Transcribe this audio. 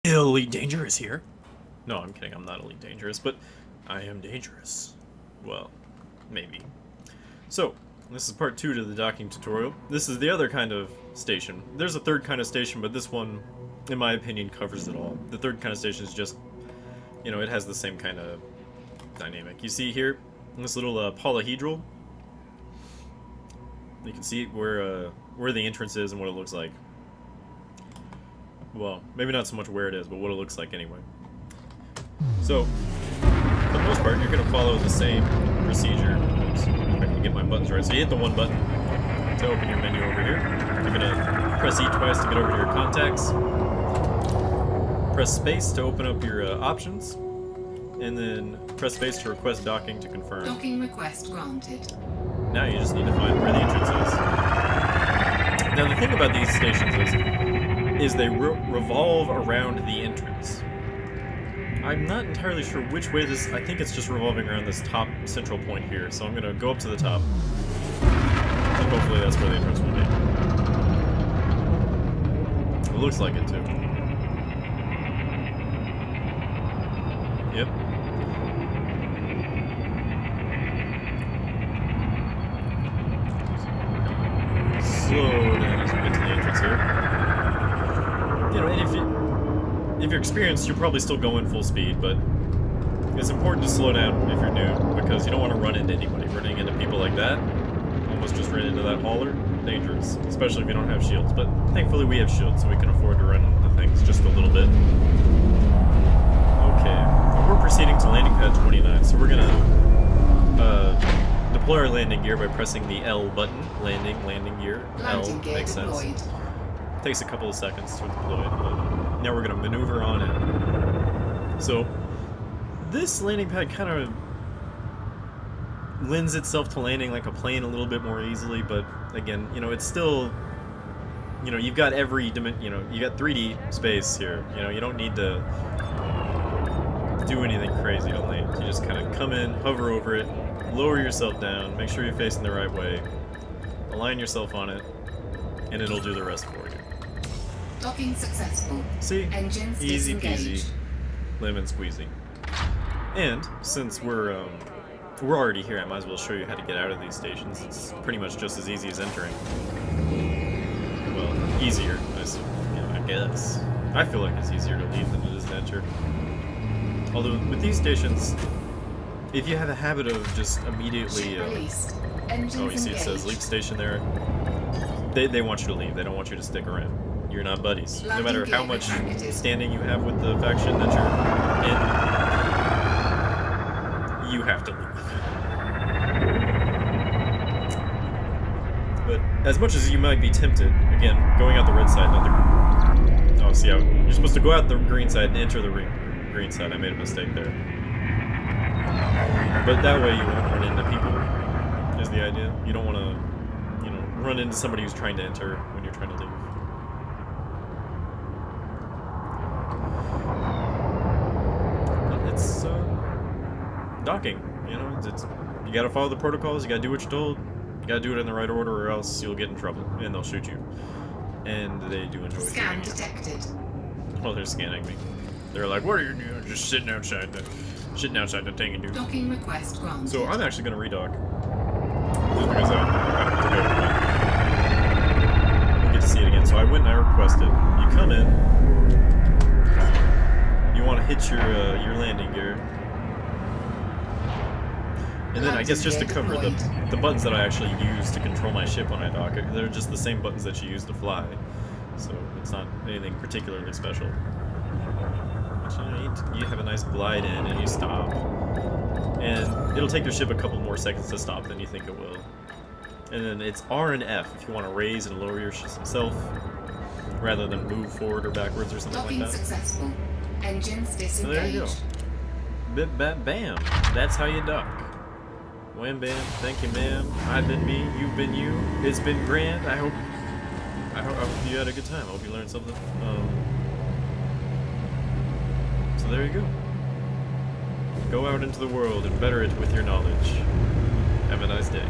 Elite Dangerous here. No, I'm kidding, I'm not Elite Dangerous, but I am dangerous. Well, maybe. So, this is part 2 to the docking tutorial. This is the other kind of station. There's a third kind of station, but this one, in my opinion, covers it all. The third kind of station is just, you know, it has the same kind of dynamic. You see here, this little polyhedral, you can see where the entrance is and what it looks like. Well, maybe not so much where it is, but what it looks like anyway. So, for the most part, you're going to follow the same procedure. Oops, if I can get my buttons right. So you hit the one button to open your menu over here. You're going to press E twice to get over to your contacts. Press space to open up your options. And then press space to request docking to confirm. Docking request granted. Now you just need to find where the entrance is. Now the thing about these stations is they revolve around the entrance. I'm not entirely sure which way this... I think it's just revolving around this top central point here, so I'm going to go up to the top. And hopefully that's where the entrance will be. It looks like it too. Yep. Slow down as we get to the entrance here. You know, and if you're experienced, you're probably still going full speed, but it's important to slow down if you're new, because you don't want to run into anybody. Running into people like that, almost just ran into that hauler, dangerous, especially if you don't have shields. But thankfully we have shields, so we can afford to run into things just a little bit. Okay, we're proceeding to landing pad 29, so we're gonna deploy our landing gear by pressing the L button. Landing gear. Landing gear makes sense. deployed. Takes a couple of seconds to deploy it, but now we're going to maneuver on in. So, this landing pad kind of lends itself to landing like a plane a little bit more easily, but again, you know, it's still, you know, you've got every, you know, you got 3D space here. You know, you don't need to do anything crazy to land. You just kind of come in, hover over it, lower yourself down, make sure you're facing the right way, align yourself on it, and it'll do the rest for you. Docking successful. See? Engines Easy disengaged. peasy, lemon squeezy. And since we're already here, I might as well show you how to get out of these stations. It's pretty much just as easy as entering. Well, easier, I guess. I feel like it's easier to leave than it is to enter. Although with these stations, if you have a habit of just immediately, Released. Engines oh, you see it says leave station there. They want you to leave. They don't want you to stick around. You're not buddies. No matter how much standing you have with the faction that you're in, you have to leave. But as much as you might be tempted, again, going out the red side, not the... Oh, see how... You're supposed to go out the green side and enter the green side. I made a mistake there. But that way you won't run into people, is the idea. You don't want to, you know, run into somebody who's trying to enter when you're trying to leave. It's docking, you know, it's you gotta follow the protocols, you gotta do what you're told, you gotta do it in the right order or else you'll get in trouble, and they'll shoot you. And they do enjoy Scan shooting you. detected. Well, they're scanning me. They're like, what are you doing? Just sitting outside the thing and do. Docking request granted. So I'm actually gonna redock. Just because I have to go. You get to see it again. So I went and I requested. You come in. You want to hit your landing gear, and then I guess just to cover the buttons that I actually use to control my ship when I dock, they're just the same buttons that you use to fly, so it's not anything particularly special. But you have a nice glide in and you stop, and it'll take your ship a couple more seconds to stop than you think it will. And then it's R and F if you want to raise and lower yourself rather than move forward or backwards or something Docking like that. successful. Engines disengaged. So there you go. Bam. That's how you dock. Wham bam. Thank you, ma'am. I've been me. You've been you. It's been grand. I hope you had a good time. I hope you learned something. So there you go. Go out into the world and better it with your knowledge. Have a nice day.